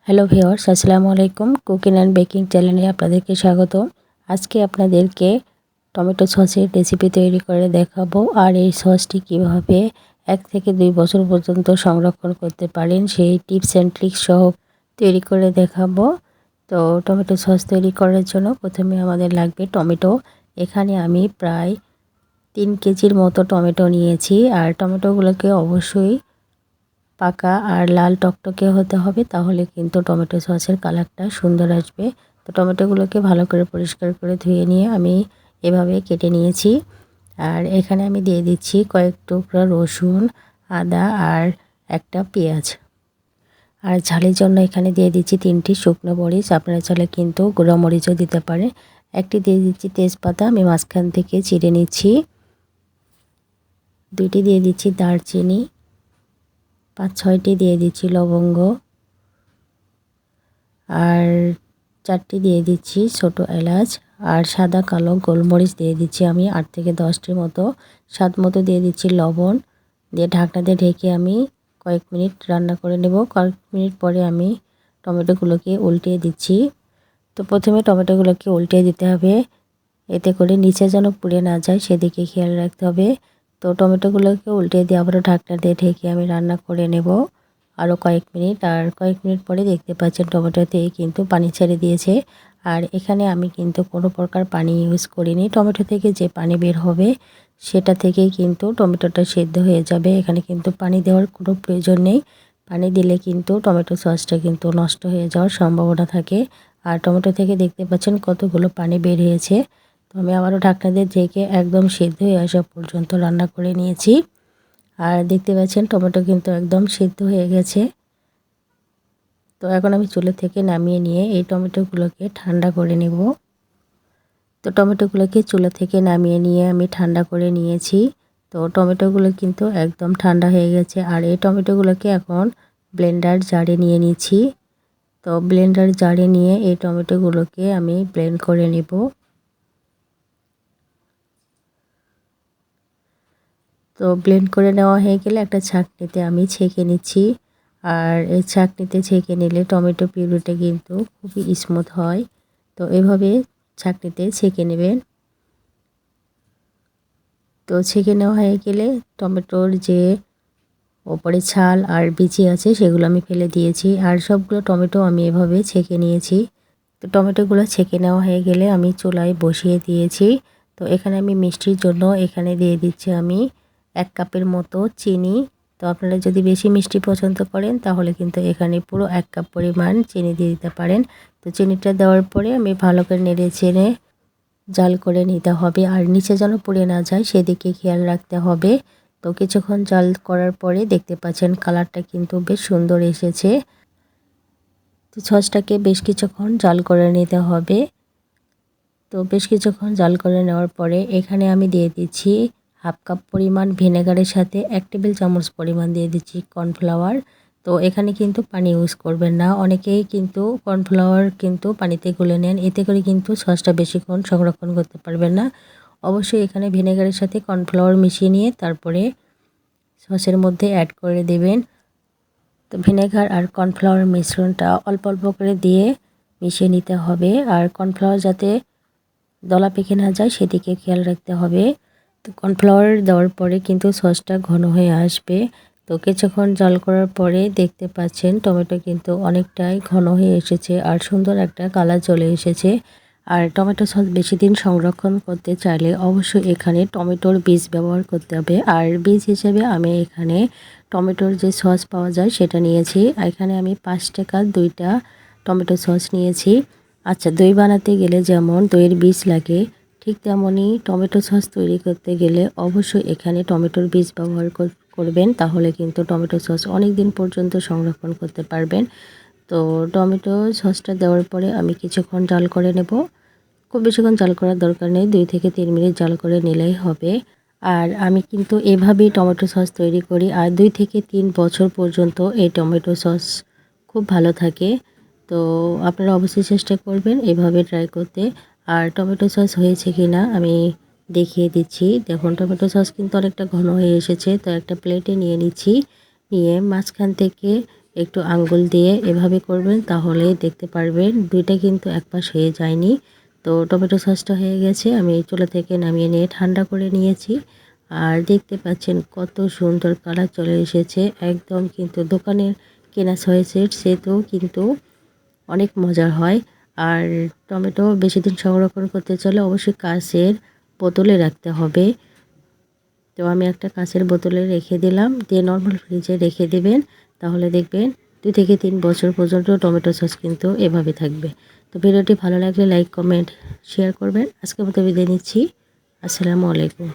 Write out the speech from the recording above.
Hello viewers, আসসালামু আলাইকুম। Cooking and baking চ্যানেলে আপনাদেরকে স্বাগত। আজকে আপনাদেরকে টমেটো সসের রেসিপি তৈরি করে দেখাবো। আর এই সসটি কিভাবে 1 থেকে 2 বছর পর্যন্ত সংরক্ষণ করতে পারেন সেই টিপস অ্যান্ড ট্রিক্স সহ তৈরি করে দেখাবো। তো টমেটো সস তৈরি করার জন্য প্রথমে আমাদের লাগবে টমেটো। এখানে আমি প্রায় 3 কেজির মতো টমেটো নিয়েছি। আর টমেটোগুলোকে অবশ্যই পাকা আর লাল টকটকে হতে হবে, তাহলে কিন্তু টমেটো সসের কালারটা সুন্দর আসবে। তো টমেটোগুলোকে ভালো করে পরিষ্কার করে ধুয়ে নিয়ে আমি এভাবে কেটে নিয়েছি। আর এখানে আমি দিয়ে দিচ্ছি কয়েক টুকরা রসুন, আদা আর একটা পেঁয়াজ। আর ঝালের জন্য এখানে দিয়ে দিচ্ছি 3টি শুকনো মরিচ, আপনারা চাইলে কিন্তু গুঁড়ো মরিচও দিতে পারেন। একটি দিয়ে দিচ্ছি তেজপাতা, আমি মাঝখান থেকে চিড়ে নিচ্ছি। 2টি দিয়ে দিচ্ছি দারচিনি, 5-6টি দিয়ে দিচ্ছি লবঙ্গ, আর 4টি দিয়ে দিচ্ছি ছোট এলাচ, আর সাদা কালো গোলমরিচ দিয়ে দিচ্ছি আমি 8 থেকে 10টির মতো। স্বাদ মতো দিয়ে দিচ্ছি লবণ, দিয়ে ঢাকনা দিয়ে ঢেকে আমি কয়েক মিনিট রান্না করে নেব। কয়েক মিনিট পরে আমি টমেটোগুলোকে উল্টিয়ে দিচ্ছি। তো প্রথমে টমেটোগুলোকে উল্টিয়ে দিতে হবে, এতে করে নিচে যেন পুড়ে না যায় সেদিকে খেয়াল রাখতে হবে। তো টমেটোগুলোকে উল্টে দিয়ে আবারও ঢাকনা দিয়ে ঢেকে আমি রান্না করে নেব আরও কয়েক মিনিট। আর কয়েক মিনিট পরে দেখতে পাচ্ছেন টমেটোতে কিন্তু পানি ছেড়ে দিয়েছে। আর এখানে আমি কিন্তু কোনো প্রকার পানি ইউজ করিনি। টমেটো থেকে যে পানি বের হবে সেটা থেকেই কিন্তু টমেটোটা সেদ্ধ হয়ে যাবে। এখানে কিন্তু পানি দেওয়ার কোনো প্রয়োজন নেই। পানি দিলে কিন্তু টমেটো সসটা কিন্তু নষ্ট হয়ে যাওয়ার সম্ভাবনা থাকে। আর টমেটো থেকে দেখতে পাচ্ছেন কতগুলো পানি বের হয়েছে। তো আমি আবারও ঢাকনা দিয়ে ঢেকে একদম সিদ্ধ হয়ে আসা পর্যন্ত রান্না করে নিয়েছি। আর দেখতে পাচ্ছেন টমেটো কিন্তু একদম সিদ্ধ হয়ে গেছে। তো এখন আমি চুলা থেকে নামিয়ে নিয়ে এই টমেটোগুলোকে ঠান্ডা করে নেব। তো টমেটোগুলোকে চুলা থেকে নামিয়ে নিয়ে আমি ঠান্ডা করে নিয়েছি। তো টমেটোগুলো কিন্তু একদম ঠান্ডা হয়ে গেছে। আর এই টমেটোগুলোকে এখন ব্লেন্ডার জারে নিয়ে নিচ্ছি। তো ব্লেন্ডার জারে নিয়ে এই টমেটোগুলোকে আমি ব্লেন্ড করে নেব। তো ব্লেন্ড করে নেওয়া হয়ে গেলে একটা ছাঁকনিতে আমি ছেঁকে নিচ্ছি। আর এই ছাঁকনিতে ছেঁকে নিলে টমেটো পিউরিটা কিন্তু খুবই স্মুথ হয়। তো এভাবে ছাঁকনিতে ছেঁকে নেবেন। তো ছেঁকে নেওয়া হয়ে গেলে টমেটোর যে ওপরে ছাল আর বিচি আছে সেগুলো আমি ফেলে দিয়েছি। আর সবগুলো টমেটো আমি এভাবে ছেঁকে নিয়েছি। তো টমেটোগুলো ছেঁকে নেওয়া হয়ে গেলে আমি চুলায় বসিয়ে দিয়েছি। তো এখানে আমি মিষ্টির জন্য এখানে দিয়ে দিচ্ছি আমি 1 কাপের মতো চিনি। তো আপনারা যদি বেশি মিষ্টি পছন্দ করেন তাহলে কিন্তু এখানে পুরো 1 কাপ পরিমাণ চিনি দিয়ে দিতে পারেন। তো চিনিটা দেওয়ার পরে আমি ভালো করে নেড়ে চেড়ে জাল করে নিতে হবে। আর নিচে যেন পুড়ে না যায় সেদিকে খেয়াল রাখতে হবে। তো কিছুক্ষণ জাল করার পরে দেখতে পাচ্ছেন কালারটা কিন্তু বেশ সুন্দর এসেছে। তো সসটাকে বেশ কিছুক্ষণ জাল করে নিতে হবে। তো বেশ কিছুক্ষণ জাল করে নেওয়ার পরে এখানে আমি দিয়ে দিচ্ছি 1/2 কাপ পরিমাণ ভিনেগারের সাথে 1 টেবিল চামচ পরিমাণ দিয়ে দিচ্ছি কর্নফ্লাওয়ার। তো এখানে কিন্তু পানি ইউজ করবেন না। অনেকেই কিন্তু কর্নফ্লাওয়ার কিন্তু পানিতে গুলে নেন, এতে করে কিন্তু সসটা বেশিক্ষণ সংরক্ষণ করতে পারবেন না। অবশ্যই এখানে ভিনেগারের সাথে কর্নফ্লাওয়ার মিশিয়ে নিয়ে তারপরে সসের মধ্যে অ্যাড করে দেবেন। তো ভিনেগার আর কর্নফ্লাওয়ার মিশ্রণটা অল্প অল্প করে দিয়ে মিশিয়ে নিতে হবে। আর কর্নফ্লাওয়ার যাতে দলা পেকে না যায় সেদিকে খেয়াল রাখতে হবে। তো কর্নফ্লাওয়ার দেওয়ার পরে কিন্তু সসটা ঘন হয়ে আসবে। তো কিছুক্ষণ জাল করার পরে দেখতে পাচ্ছেন টমেটো কিন্তু অনেকটাই ঘন হয়ে এসেছে আর সুন্দর একটা কালার চলে এসেছে। আর টমেটো সস বেশি দিন সংরক্ষণ করতে চাইলে অবশ্যই এখানে টমেটোর বীজ ব্যবহার করতে হবে। আর বীজ হিসেবে আমি এখানে টমেটোর যে সস পাওয়া যায় সেটা নিয়েছি। এখানে আমি 5 টাকার 2টা টমেটো সস নিয়েছি। আচ্ছা, দই বানাতে গেলে যেমন দইয়ের বীজ লাগে, ঠিক তেমনই টমেটো সস তৈরি করতে গেলে অবশ্যই এখানে টমেটোর বীজ ব্যবহার করবেন, তাহলে কিন্তু টমেটো সস অনেক দিন পর্যন্ত সংরক্ষণ করতে পারবেন। তো টমেটো সসটা দেওয়ার পরে আমি কিছুক্ষণ জাল করে নেব। খুব বেশিক্ষণ জাল করার দরকার নেই, 2 থেকে 3 মিনিট জাল করে নিলেই হবে। আর আমি কিন্তু এভাবেই টমেটো সস তৈরি করি। আর 2 থেকে 3 বছর পর্যন্ত এই টমেটো সস খুব ভালো থাকে। তো আপনারা অবশ্যই চেষ্টা করবেন এভাবে ট্রাই করতে। আর টমেটো সস হয়েছে কিনা আমি দেখিয়ে দিচ্ছি। দেখুন টমেটো সস কিন্তু অনেকটা ঘন হয়ে এসেছে। তো একটা প্লেটে নিয়ে নিচ্ছি, নিয়ে মাঝখান থেকে একটু আঙ্গুল দিয়ে এভাবে করবেন, তাহলেই দেখতে পারবেন দুইটা কিন্তু এক পাশ হয়ে যায়নি। তো টমেটো সসটা হয়ে গেছে, আমি চুলা থেকে নামিয়ে নিয়ে ঠান্ডা করে নিয়েছি। আর দেখতে পাচ্ছেন কত সুন্দর কালার চলে এসেছে, একদম কিন্তু দোকানের কেনা সসের সেটাও কিন্তু অনেক মজার হয়। আর টমেটো বেশি দিন সংরক্ষণ করতে চাইলে অবশ্যই কাঁচের বোতলে রাখতে হবে। তো আমি একটা কাঁচের বোতলে রেখে দিলাম, দিয়ে নর্মাল ফ্রিজে রেখে দিবেন, তাহলে দেখবেন 2 থেকে 3 বছর পর্যন্ত টমেটো সস কিন্তু এভাবে থাকবে। তো ভিডিওটি ভালো লাগলে লাইক, কমেন্ট, শেয়ার করবেন। আজকের মতো বিদায় নিচ্ছি। আসসালামু আলাইকুম।